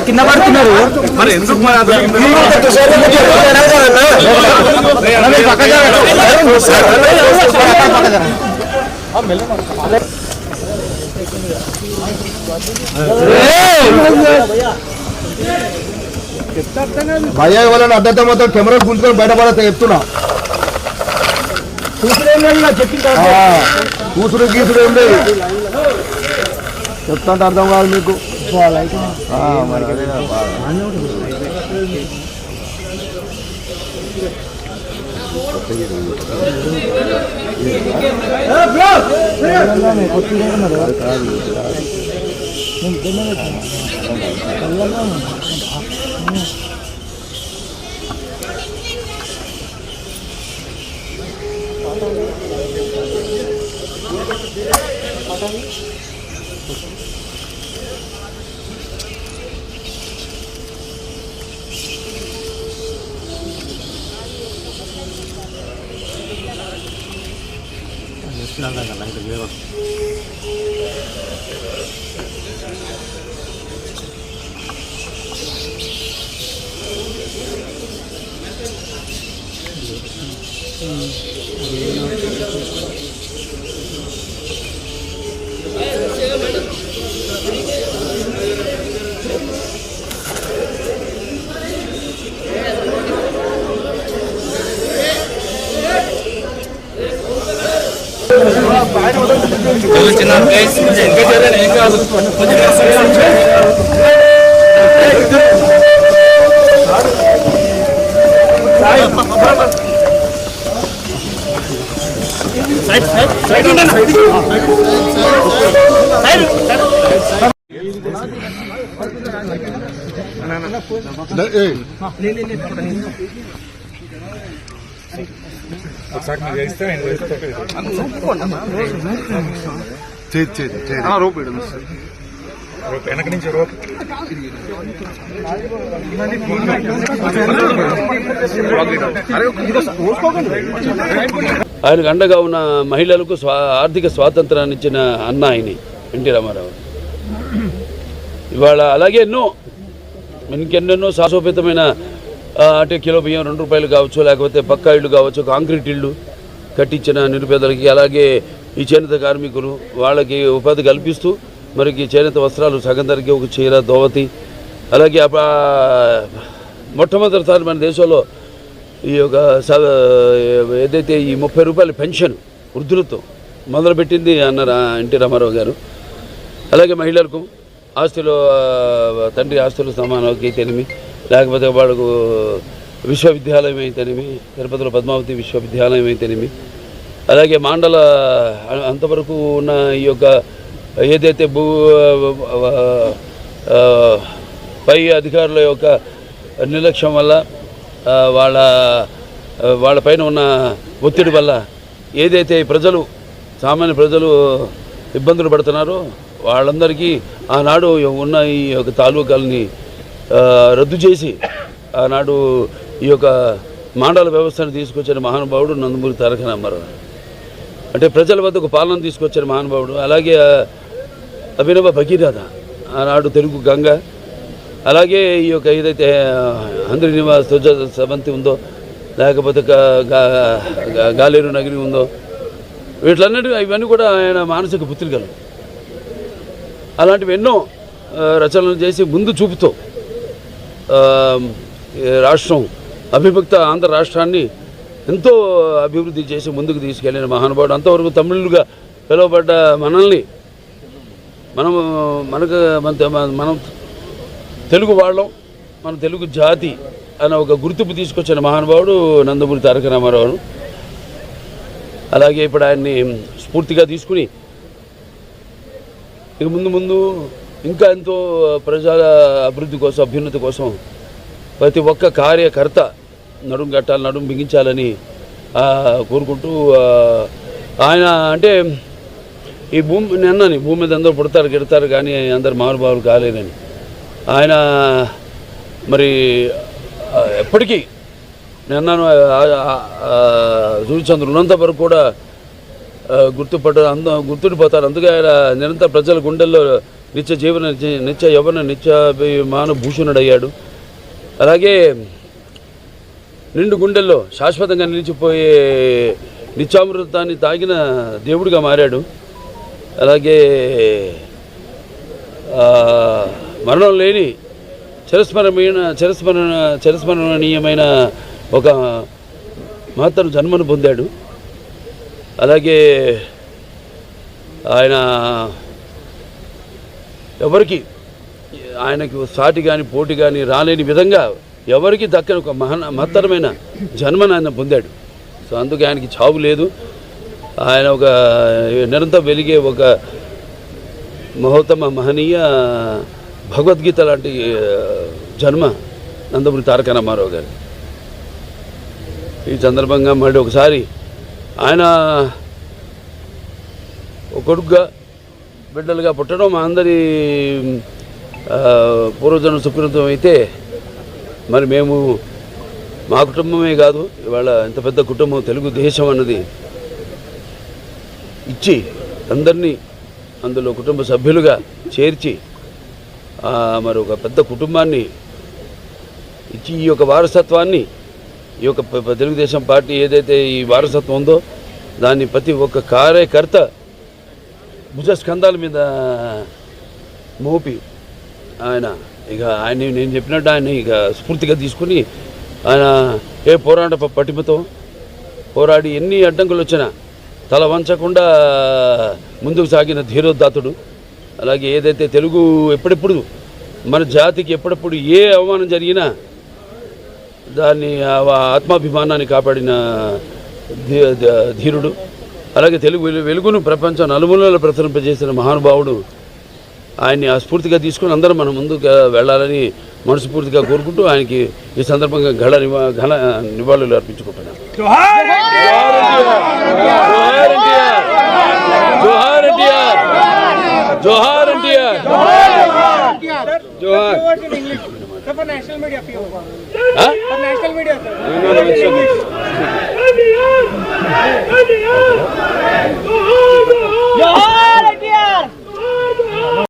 కింద పడుతున్నారు మరి ఎందుకు భయ్యా వాళ్ళని అడ్డత మొత్తం కెమెరా కూర్చుకొని బయటపడతా చెప్తున్నా. కూసుడు గీసుడు ఏం లేదు చెప్తా అర్థం కాదు మీకు. వెనక నుంచి రోప్ ఆయనకు అండగా ఉన్న మహిళలకు ఆర్థిక స్వాతంత్రాన్ని ఇచ్చిన అన్న ఆయన ఎన్టీ రామారావు. ఇవాళ అలాగే ఇంకెన్నెన్నో సాహసోపేతమైన అంటే కిలో బియ్యం 2 రూపాయలు కావచ్చు, లేకపోతే పక్కా ఇళ్ళు కావచ్చు, కాంక్రీట్ ఇళ్ళు కట్టించిన నిరుపేదలకి, అలాగే ఈ చేనేత కార్మికులు వాళ్ళకి ఉపాధి కల్పిస్తూ మరికి చేనేత వస్త్రాలు సగం ధరకి ఒక చీర దోవతి, అలాగే మొట్టమొదటిసారి మన దేశంలో ఈ యొక్క ఏదైతే ఈ 30 రూపాయల పెన్షన్ వృద్ధులతో మొదలుపెట్టింది అన్నారు ఎన్టీ రామారావు గారు. అలాగే మహిళలకు ఆస్తులు తండ్రి ఆస్తులు సమానం అయితేనేమి, లేకపోతే వాళ్ళకు విశ్వవిద్యాలయం అయితేనేమి, తిరుపతిలో పద్మావతి విశ్వవిద్యాలయం అయితేనేమి, అలాగే మాండల అంతవరకు ఉన్న ఈ యొక్క ఏదైతే పై అధికారుల యొక్క నిర్లక్ష్యం వల్ల వాళ్ళపైన ఉన్న ఒత్తిడి వల్ల ఏదైతే సామాన్య ప్రజలు ఇబ్బందులు పడుతున్నారో వాళ్ళందరికీ ఆనాడు ఉన్న ఈ యొక్క తాలూకాలని రద్దు చేసి ఆనాడు ఈ యొక్క మాండల వ్యవస్థను తీసుకొచ్చిన మహానుభావుడు నందమూరి తారక రామారావు. అంటే ప్రజల వద్దకు పాలన తీసుకొచ్చిన మహానుభావుడు. అలాగే అభినవ భగీరథ ఆనాడు తెలుగు గంగ, అలాగే ఈ యొక్క ఏదైతే హంద్రి నివాస్ సవంతి ఉందో, లేకపోతే గాలేరు నగరి ఉందో, వీటిలన్నిటి ఇవన్నీ కూడా ఆయన మానసిక పుత్రికలు. అలాంటివి ఎన్నో రచనలు చేసి ముందు చూపుతో రాష్ట్రం అవిభక్త ఆంధ్ర రాష్ట్రాన్ని ఎంతో అభివృద్ధి చేసి ముందుకు తీసుకెళ్ళిన మహానుభావుడు. అంతవరకు తమిళులుగా పిలువబడ్డ మనల్ని మనం తెలుగు వాళ్ళం, మన తెలుగు జాతి అనే ఒక గుర్తింపు తీసుకొచ్చిన మహానుభావుడు నందమూరి తారక రామారావు. అలాగే ఇప్పుడు ఆయన్ని స్ఫూర్తిగా తీసుకుని ఇక ముందు ఇంకా ఎంతో ప్రజల అభివృద్ధి కోసం, అభ్యున్నతి కోసం ప్రతి ఒక్క కార్యకర్త నడుం కట్టాలి, నడుం బిగించాలని కోరుకుంటూ ఆయన అంటే ఈ భూమి మీద అందరూ పుడతారు గిడతారు కానీ అందరు మహానుభావులు కాలేనని ఆయన మరి ఎప్పటికీ నిన్నాను సూర్యచంద్రులు ఉన్నంత వరకు కూడా గుర్తుండిపోతారు. అందుకే ఆయన నిరంతర ప్రజల గుండెల్లో నిత్య యవ్వన నిత్యాభిమాన భూషణుడయ్యాడు. అలాగే నిండు గుండెల్లో శాశ్వతంగా నిలిచిపోయే నిత్యామృతాన్ని తాగిన దేవుడిగా మారాడు. అలాగే మరణం లేని చిరస్మరణీయమైన ఒక మహత్తర జన్మను పొందాడు. అలాగే ఆయన ఎవరికి ఆయనకు సాటి కానీ పోటీ కానీ రాలేని విధంగా ఎవరికి దక్కని ఒక మహత్తరమైన జన్మను ఆయన పొందాడు. సో అందుకే ఆయనకి చావు లేదు. ఆయన ఒక నిరంతరం వెలిగే ఒక మహనీయ భగవద్గీత లాంటి జన్మ నందమూరి తారక రామారావు గారు. ఈ సందర్భంగా మళ్ళీ ఒకసారి ఆయన ఒక కొడుకుగా బిడ్డలుగా పుట్టడం మా అందరి పూర్వజన్మ సుకృతం అయితే, మరి మేము మా కుటుంబమే కాదు ఇవాళ ఇంత పెద్ద కుటుంబం తెలుగుదేశం అన్నది ఇచ్చి అందరినీ అందులో కుటుంబ సభ్యులుగా చేర్చి మరి ఒక పెద్ద కుటుంబాన్ని ఇచ్చి ఈ యొక్క వారసత్వాన్ని ఈ యొక్క తెలుగుదేశం పార్టీ ఏదైతే ఈ వారసత్వం ఉందో దాన్ని ప్రతి ఒక్క కార్యకర్త భుజస్కంధాల మీద మోపి ఆయన నేను చెప్పినట్టు ఆయన ఇక స్ఫూర్తిగా తీసుకుని ఆయన ఏ పోరాట పటిమతో పోరాడి ఎన్ని అడ్డంకులు వచ్చినా తల వంచకుండా ముందుకు సాగిన ధీరోదాతుడు. అలాగే ఏదైతే తెలుగు ఎప్పుడెప్పుడు మన జాతికి ఎప్పుడెప్పుడు ఏ అవమానం జరిగినా దాన్ని ఆత్మాభిమానాన్ని కాపాడిన ధీరుడు. అలాగే తెలుగు వెలుగును ప్రపంచం నలుమూలలో ప్రసరింపజేసిన మహానుభావుడు. ఆయన్ని ఆ స్ఫూర్తిగా తీసుకుని అందరం మనం ముందుకు వెళ్ళాలని మనస్ఫూర్తిగా కోరుకుంటూ ఆయనకి ఈ సందర్భంగా ఘన నివాళులు అర్పించుకుంటున్నాను. జోహార్ ఎన్టీఆర్. జోహార్. For national media, huh? For national media, sir. No, it's okay.